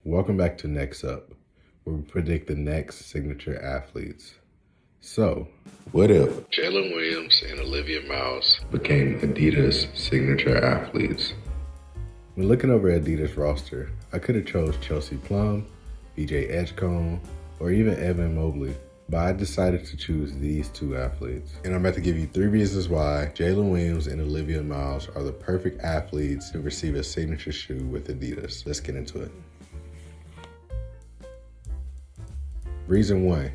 Welcome back to Next Up, where we predict the next signature athletes. So, what if Jalen Williams and Olivia Miles became Adidas signature athletes? When looking over Adidas roster, I could have chose Chelsea Plum, BJ Edgecombe, or even Evan Mobley, but I decided to choose these two athletes. And I'm about to give you 3 reasons why Jalen Williams and Olivia Miles are the perfect athletes to receive a signature shoe with Adidas. Let's get into it. Reason 1,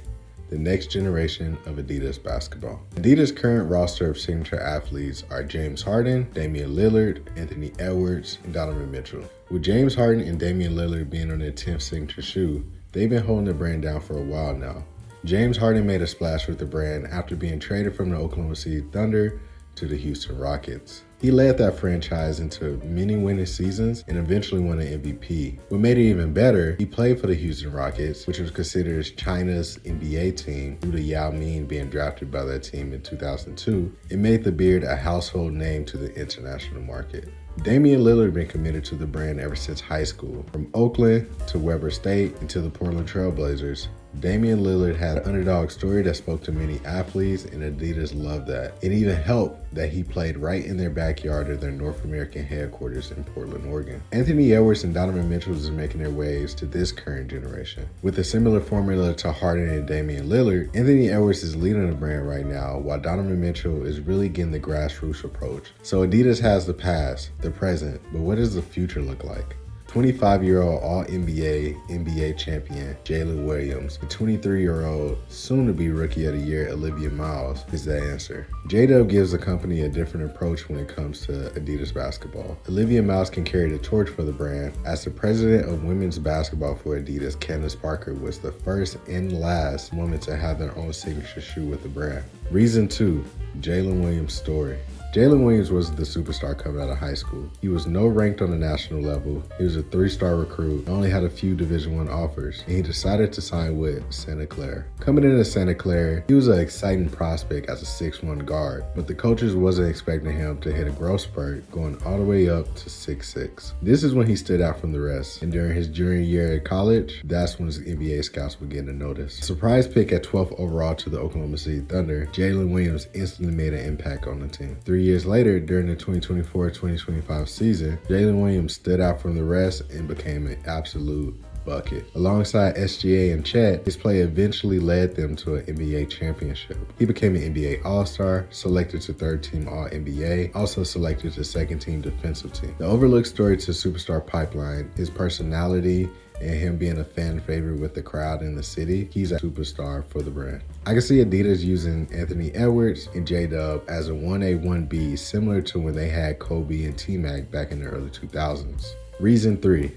the next generation of Adidas basketball. Adidas' current roster of signature athletes are James Harden, Damian Lillard, Anthony Edwards, and Donovan Mitchell. With James Harden and Damian Lillard being on their 10th signature shoe, they've been holding the brand down for a while now. James Harden made a splash with the brand after being traded from the Oklahoma City Thunder to the Houston Rockets. He led that franchise into many winning seasons and eventually won an MVP. What made it even better, he played for the Houston Rockets, which was considered China's NBA team due to Yao Ming being drafted by that team in 2002. It made the beard a household name to the international market. Damian Lillard been committed to the brand ever since high school. From Oakland to Weber State and to the Portland Trail Blazers, Damian Lillard had an underdog story that spoke to many athletes, and Adidas loved that. It even helped that he played right in their backyard of their North American headquarters in Portland, Oregon. Anthony Edwards and Donovan Mitchell is making their waves to this current generation. With a similar formula to Harden and Damian Lillard, Anthony Edwards is leading the brand right now, while Donovan Mitchell is really getting the grassroots approach. So Adidas has the past, the present, but what does the future look like? 25-year-old All-NBA, NBA champion Jalen Williams, and 23-year-old, soon-to-be Rookie of the Year Olivia Miles is the answer. J-Dub gives the company a different approach when it comes to Adidas basketball. Olivia Miles can carry the torch for the brand. As the president of women's basketball for Adidas, Candace Parker was the first and last woman to have their own signature shoe with the brand. Reason 2, Jalen Williams' story. Jalen Williams was the superstar coming out of high school. He was no ranked on the national level. He was a 3-star recruit, only had a few Division I offers, and he decided to sign with Santa Clara. Coming into Santa Clara, he was an exciting prospect as a 6'1" guard, but the coaches wasn't expecting him to hit a growth spurt, going all the way up to 6'6". This is when he stood out from the rest, and during his junior year at college, that's when his NBA scouts began to notice. Surprise pick at 12th overall to the Oklahoma City Thunder, Jalen Williams instantly made an impact on the team. 3 years later, during the 2024-2025 season, Jalen Williams stood out from the rest and became an absolute bucket. Alongside SGA and Chet, his play eventually led them to an NBA championship. He became an NBA All-Star, selected to 3rd team All-NBA, also selected to 2nd team defensive team. The overlooked story to superstar pipeline, his personality, and him being a fan favorite with the crowd in the city, he's a superstar for the brand. I can see Adidas using Anthony Edwards and J-Dub as a 1A, 1B, similar to when they had Kobe and T-Mac back in the early 2000s. Reason 3,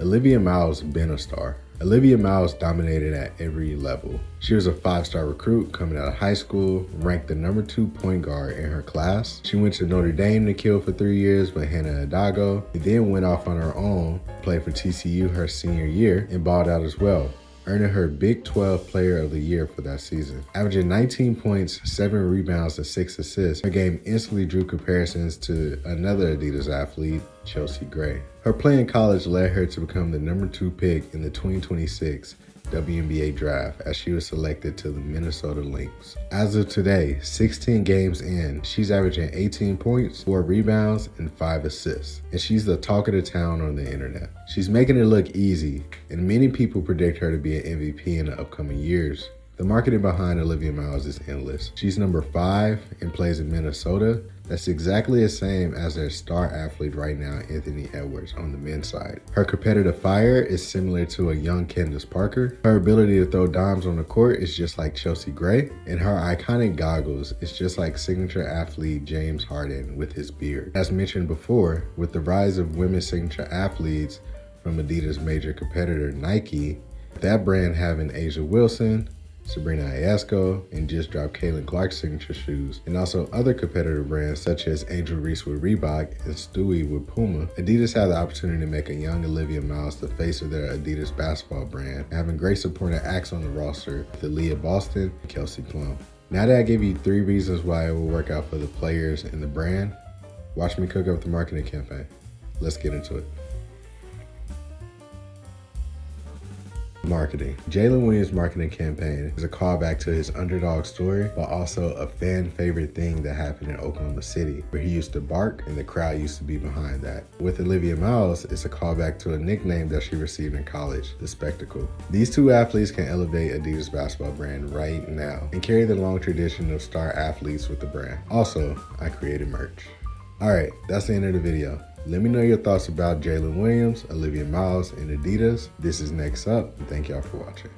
Olivia Miles been a star. Olivia Miles dominated at every level. She was a 5-star recruit coming out of high school, ranked the number 2 point guard in her class. She went to Notre Dame to kill for 3 years with Hannah Adago, and then went off on her own, played for TCU her senior year, and balled out as well, earning her Big 12 Player of the Year for that season. Averaging 19 points, 7 rebounds, and 6 assists, her game instantly drew comparisons to another Adidas athlete, Chelsea Gray. Her play in college led her to become the number 2 pick in the 2026 WNBA draft, as she was selected to the Minnesota Lynx. As of today, 16 games in, she's averaging 18 points, 4 rebounds, and 5 assists. And she's the talk of the town on the internet. She's making it look easy, and many people predict her to be an MVP in the upcoming years. The marketing behind Olivia Miles is endless. She's number 5 and plays in Minnesota. That's exactly the same as their star athlete right now, Anthony Edwards, on the men's side. Her competitive fire is similar to a young Candace Parker. Her ability to throw dimes on the court is just like Chelsea Gray. And her iconic goggles is just like signature athlete James Harden with his beard. As mentioned before, with the rise of women's signature athletes from Adidas' major competitor Nike, that brand having Asia Wilson, Sabrina Ionesco, and just dropped Caitlin Clark's signature shoes, and also other competitor brands such as Angel Reese with Reebok and Stewie with Puma. Adidas had the opportunity to make a young Olivia Miles the face of their Adidas basketball brand, having great supporting acts on the roster with Aaliyah Boston and Kelsey Plum. Now that I gave you 3 reasons why it will work out for the players and the brand, watch me cook up the marketing campaign. Let's get into it. Marketing. Jalen Williams' marketing campaign is a callback to his underdog story, but also a fan favorite thing that happened in Oklahoma City, where he used to bark and the crowd used to be behind that. With Olivia Miles, it's a callback to a nickname that she received in college, the Spectacle. These two athletes can elevate Adidas basketball brand right now and carry the long tradition of star athletes with the brand. Also, I created merch. Alright, that's the end of the video. Let me know your thoughts about Jalen Williams, Olivia Miles, and Adidas. This is Next Up, and thank y'all for watching.